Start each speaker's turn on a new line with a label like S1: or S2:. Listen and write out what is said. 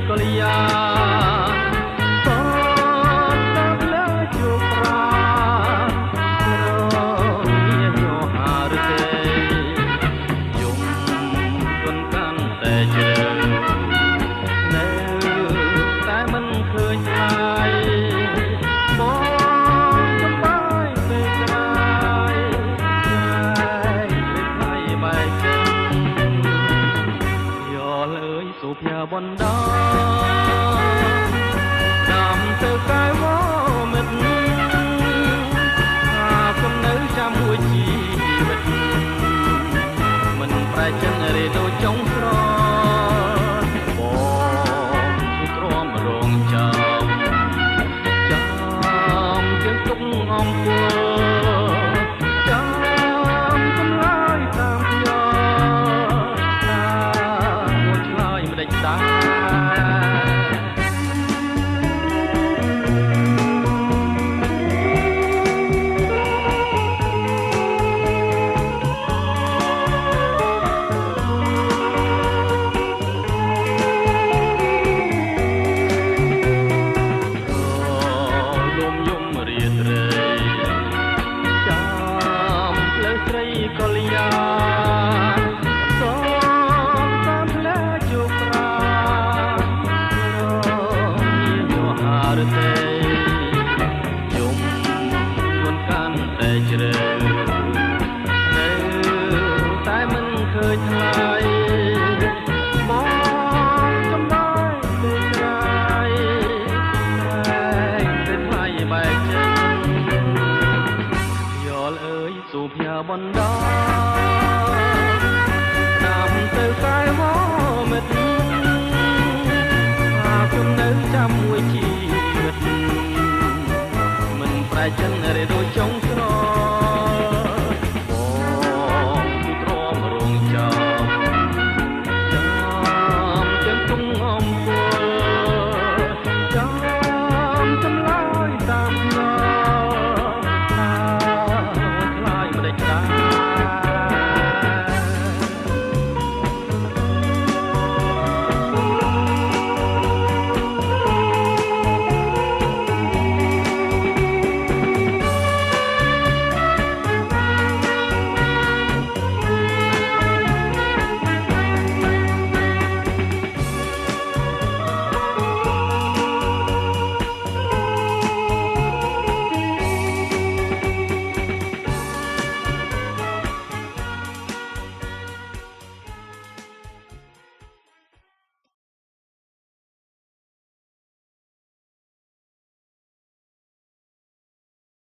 S1: កលយាតតលើជោប្រារងាញោហារទេយំគន់កាន់តែជ្រៅនៅតែមិនឃើញថ្ងៃបងចំបាយពេលក្រោយថ្ងៃបែកចេញយោលអើយសុភ័ក្របណ្ដាតាមទៅកាយវមិត្តថាខ្ញុំនៅចាំមួយជីវិតមិនប្រែចិនរេដូចចុងស្របងទ្រាំរងចាំជាងទុកអំពើចាំកំឡាយតាមយ៉ាមួយឆ្លើយមិនដេចដាកលយាតតាមផ្លែជោប្រាញោហារទេយំគន់កាន់តែជ្រៅនៅតែមិនឃើញថ្ងៃមកចំបាយពេលក្រោយពេលថ្ងៃបែកចេញយោលអើយសុភ័ក្របណ្ដាតាមទៅកាយវមិត្តថាខ្ញុំនៅចាំមួយជីវិតមិនប្រែចិន